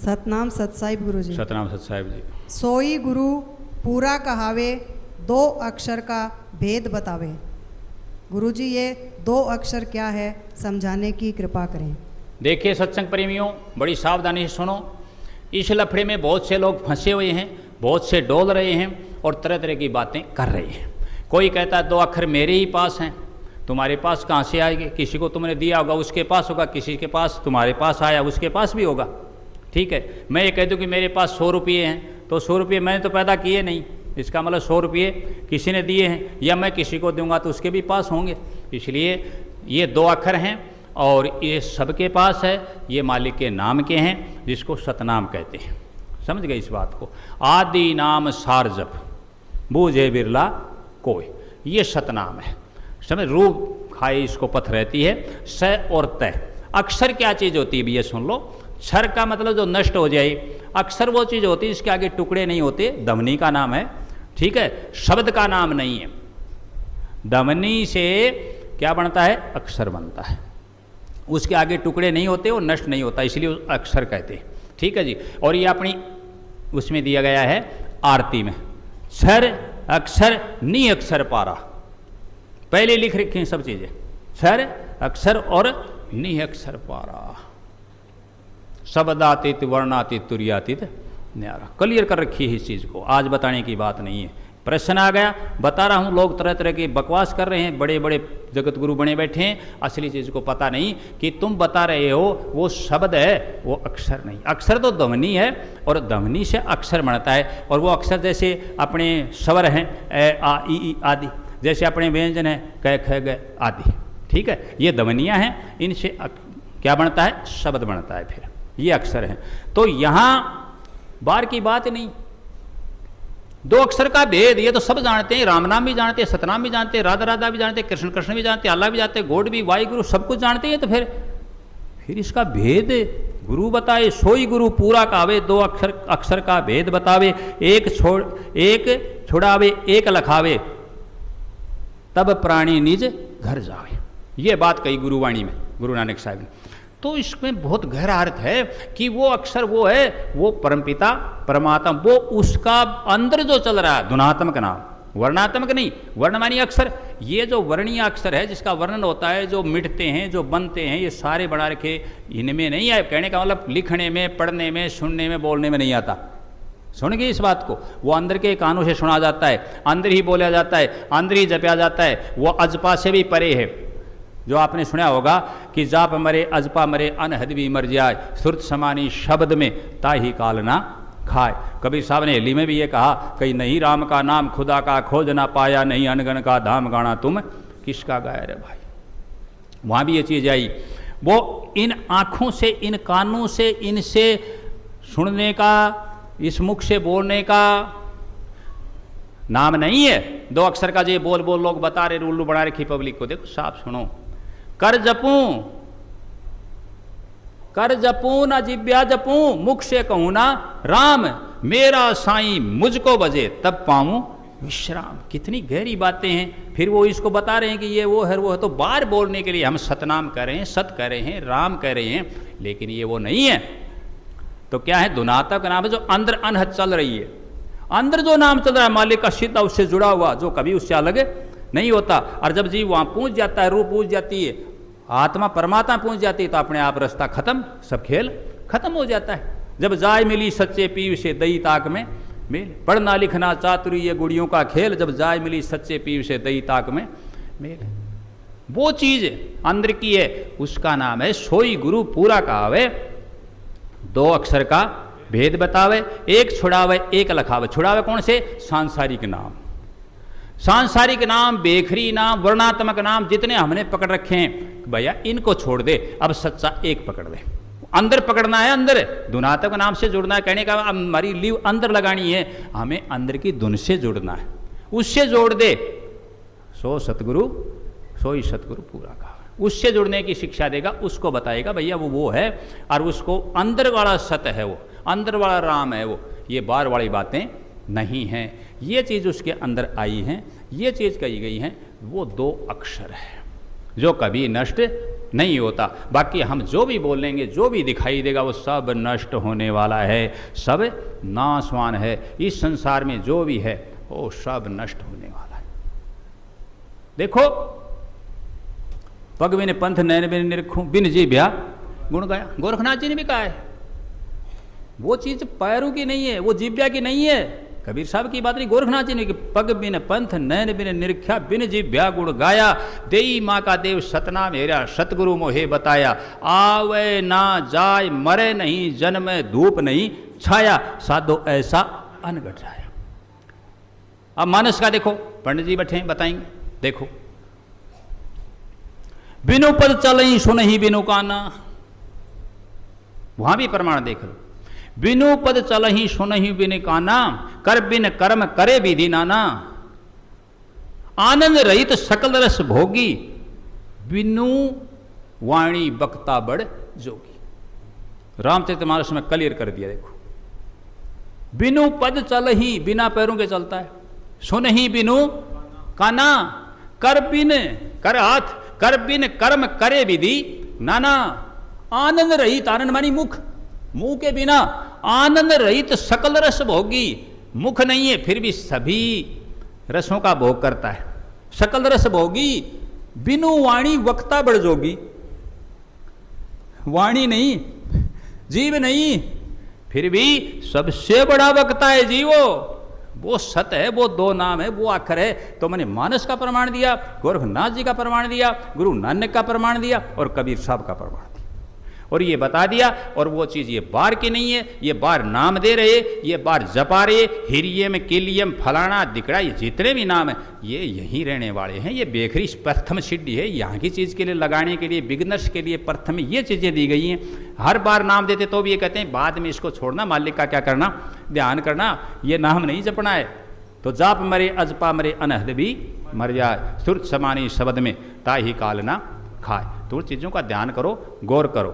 सतनाम सतसाहिब गुरु जी। सतनाम सतसाहिब जी। सोई गुरु पूरा कहावे, 2 अक्षर का भेद बतावे। गुरु जी ये 2 अक्षर क्या है, समझाने की कृपा करें। देखिए सत्संग प्रेमियों, बड़ी सावधानी से सुनो। इस लफड़े में बहुत से लोग फंसे हुए हैं, बहुत से डोल रहे हैं और तरह तरह की बातें कर रहे हैं। कोई कहता है 2 अक्षर मेरे ही पास हैं, तुम्हारे पास कहाँ से आएंगे? किसी को तुमने दिया होगा उसके पास होगा, किसी के पास तुम्हारे पास आया उसके पास भी होगा। ठीक है, मैं ये कह दूँ कि मेरे पास 100 रुपये हैं, तो 100 रुपये मैंने तो पैदा किए नहीं, इसका मतलब 100 रुपये किसी ने दिए हैं, या मैं किसी को दूंगा तो उसके भी पास होंगे। इसलिए ये 2 अक्षर हैं और ये सबके पास है, ये मालिक के नाम के हैं, जिसको सतनाम कहते हैं। समझ गए इस बात को? आदि नाम सार जप, बूझे बिरला कोई, ये सतनाम है। समझ, रूप खाए इसको पथ रहती है। स और तय, अक्षर क्या चीज़ होती है भैया सुन लो। क्षर का मतलब जो नष्ट हो जाए, अक्षर वो चीज़ होती है इसके आगे टुकड़े नहीं होते, ध्वनि का नाम है। ठीक है, शब्द का नाम नहीं है। ध्वनि से क्या बनता है? अक्षर बनता है, उसके आगे टुकड़े नहीं होते, वो नष्ट नहीं होता, इसलिए अक्षर कहते हैं। ठीक है जी। और ये अपनी उसमें दिया गया है आरती में, क्षर अक्षर नी अक्षर पारा, पहले लिख रखी हैं सब चीजें, क्षर अक्षर और नी अक्षर पारा, शब्दातीत वर्णातीत तुर्यातीत न्यारा, क्लियर कर रखी है इस चीज को, आज बताने की बात नहीं है। प्रश्न आ गया, बता रहा हूँ, लोग तरह तरह की बकवास कर रहे हैं, बड़े बड़े जगत गुरु बने बैठे हैं, असली चीज़ को पता नहीं कि तुम बता रहे हो वो शब्द है, वो अक्षर नहीं। अक्षर तो ध्वनि है और ध्वनि से अक्षर बनता है, और वो अक्षर जैसे अपने स्वर हैं ए आ ई आदि, जैसे अपने व्यंजन है क ख ग आदि। ठीक है, ये ध्वनियाँ हैं, इनसे क्या बनता है? शब्द बनता है, फिर ये अक्षर हैं। तो यहाँ बार की बात नहीं, 2 अक्षर का भेद ये तो सब जानते हैं, राम नाम भी जानते हैं, सतनाम भी जानते हैं, राधा राधा भी जानते हैं, कृष्ण कृष्ण भी जानते हैं, अल्लाह भी जानते हैं, गॉड भी, वाहिगुरु सब कुछ जानते हैं। तो फिर इसका भेद गुरु बताए, सोई गुरु पूरा कहावे, 2 अक्षर का भेद बतावे, एक छुड़ावे एक लखावे, तब प्राणी निज घर जावे। ये बात कही गुरुवाणी में गुरु नानक साहब ने। तो इसमें बहुत गहरा अर्थ है कि वो अक्षर वो है, वो परमपिता परमात्मा, वो उसका अंदर जो चल रहा है, धुनात्मक नाम, वर्णात्मक नहीं। वर्ण मानी अक्षर, ये जो वर्णीय अक्षर है जिसका वर्णन होता है, जो मिटते हैं, जो बनते हैं, ये सारे बना रखे, इनमें नहीं आए। कहने का मतलब लिखने में, पढ़ने में, सुनने में, बोलने में नहीं आता। सुन गए इस बात को? वो अंदर के कानों से सुना जाता है, अंदर ही बोला जाता है, अंदर ही जपया जाता है, वो अजपा से भी परे है। जो आपने सुना होगा कि जाप मरे अजपा मरे अनहद भी मर जाए, सुरत समानी शब्द में ताही काल ना खाए। कबीर साहब ने हिली में भी ये कहा, कहीं नहीं राम का नाम खुदा का खोज ना पाया, नहीं अनगन का धाम गाना तुम किसका गाया रे भाई। वहाँ भी ये चीज़ आई। वो इन आँखों से, इन कानों से, इनसे सुनने का, इस मुख से बोलने का नाम नहीं है 2 अक्षर का। जो बोल बोल लोग बता रहे, उल्लू बना रखी पब्लिक को। देखो साफ सुनो, कर जपूं ना जिब्या जपूं, मुख से कहूं ना राम, मेरा साईं मुझको बजे तब पाऊं विश्राम। कितनी गहरी बातें हैं। फिर वो इसको बता रहे हैं कि ये वो है, वो है। तो बार बोलने के लिए हम सतनाम कर रहे हैं, सत कर रहे हैं, राम कर रहे हैं, लेकिन ये वो नहीं है। तो क्या है? धुनाता का नाम है, जो अंदर अनहद चल रही है, अंदर जो नाम चल रहा है मालिक का, सीधा उससे जुड़ा हुआ, जो कभी उससे अलग नहीं होता। और जब जीव वहाँ पहुँच जाता है, रूह पहुँच जाती है, आत्मा परमात्मा पहुँच जाती है, तो अपने आप रास्ता खत्म, सब खेल खत्म हो जाता है। जब जाय मिली सच्चे पीव से दई ताक में मेल, पढ़ना लिखना चातुर्य गुड़ियों का खेल, जब जाय मिली सच्चे पीव से दई ताक में मेल। वो चीज़ अंदर की है, उसका नाम है सोई गुरु पूरा कहावे, 2 अक्षर का भेद बतावे, एक छुड़ावे एक लखावे। छुड़ावे कौन से? सांसारिक नाम, सांसारिक नाम, बेखरी नाम, वर्णात्मक नाम, जितने हमने पकड़ रखे हैं, भैया इनको छोड़ दे, अब सच्चा एक पकड़ ले। अंदर पकड़ना है, अंदर धुनात्मक नाम से जुड़ना है। कहने का हमारी लीव अंदर लगानी है, हमें अंदर की धुन से जुड़ना है, उससे जोड़ दे। सो सतगुरु सोई सतगुरु पूरा कहा, उससे जुड़ने की शिक्षा देगा, उसको बताएगा भैया वो है, और उसको अंदर वाला सत है, वो अंदर वाला राम है, वो ये बार वाली बातें नहीं हैं। ये चीज़ उसके अंदर आई हैं, ये चीज़ कही गई हैं, वो 2 अक्षर है जो कभी नष्ट नहीं होता। बाकी हम जो भी बोलेंगे, जो भी दिखाई देगा, वो सब नष्ट होने वाला है, सब नाशवान है। इस संसार में जो भी है वो सब नष्ट होने वाला है। देखो, पग बिन पंथ नैन बिन निरखूं बिन जीभ्या गुण गाया, गोरखनाथ जी ने भी कहा है। वो चीज पैरों की नहीं है, वो जीभ्या की नहीं है, कबीर साहब की बात नहीं, गोरखनाथ जी ने कि पग बिन पंथ नैन बिन निरख्या बिन जीभ्या गुण गाया, देई माँ का देव सतना मेरा सतगुरु मोहे बताया, आवे ना जाय मरे नहीं जन्म धूप नहीं छाया, साधो ऐसा अनगढ़ जाया। अब मानस का देखो, पंडित जी बैठे बताएंगे। देखो, बिनु पद चलई सुनहि बिनु काना, वहां भी प्रमाण देख लो। बिनु पद चलहि सुनहि बिनु काना, कर बिन कर्म करे विधि नाना, आनंद रहित सकल रस भोगी, बिनु वाणी बक्ता बड़ जोगी। रामचरितमानस में क्लियर कर दिया। देखो, बिनु पद चलहि, बिना पैरों के चलता है, सुनहि बिनु काना, कर बिन कर हाथ, कर बिन कर्म करे विधि नाना, आनंद रहित, आनंद मानी मुख, मुंह के बिना आनंद रहित सकल रस भोगी, मुख नहीं है फिर भी सभी रसों का भोग करता है, सकल रस भोगी, बिनु वाणी वक्ता बड़ जोगी, वाणी नहीं, जीव नहीं, फिर भी सबसे बड़ा वक्ता है जीवो, वो सत है, वो दो नाम है, वो आखिर है। तो मैंने मानस का प्रमाण दिया, गोरखनाथ जी का प्रमाण दिया, गुरु नानक का प्रमाण दिया और कबीर साहब का प्रमाण दिया, और ये बता दिया। और वो चीज़ ये बार की नहीं है, ये बार नाम दे रहे, ये बार जपा रहे, हिरियम किलियम फलाना दिकड़ा, ये जितने भी नाम है ये यहीं रहने वाले हैं। ये बेखरी प्रथम सिद्धि है, यहाँ की चीज़ के लिए लगाने के लिए, बिगनर्स के लिए प्रथम ये चीज़ें दी गई हैं। हर बार नाम देते तो भी ये कहते हैं बाद में इसको छोड़ना, मालिक का क्या करना, ध्यान करना, ये नाम नहीं जपना है। तो जाप मरे अजपा मरे अनहद भी मर जाए, सुरत समानी शब्द में ताही काल ना खाए। तो चीज़ों का ध्यान करो, गौर करो।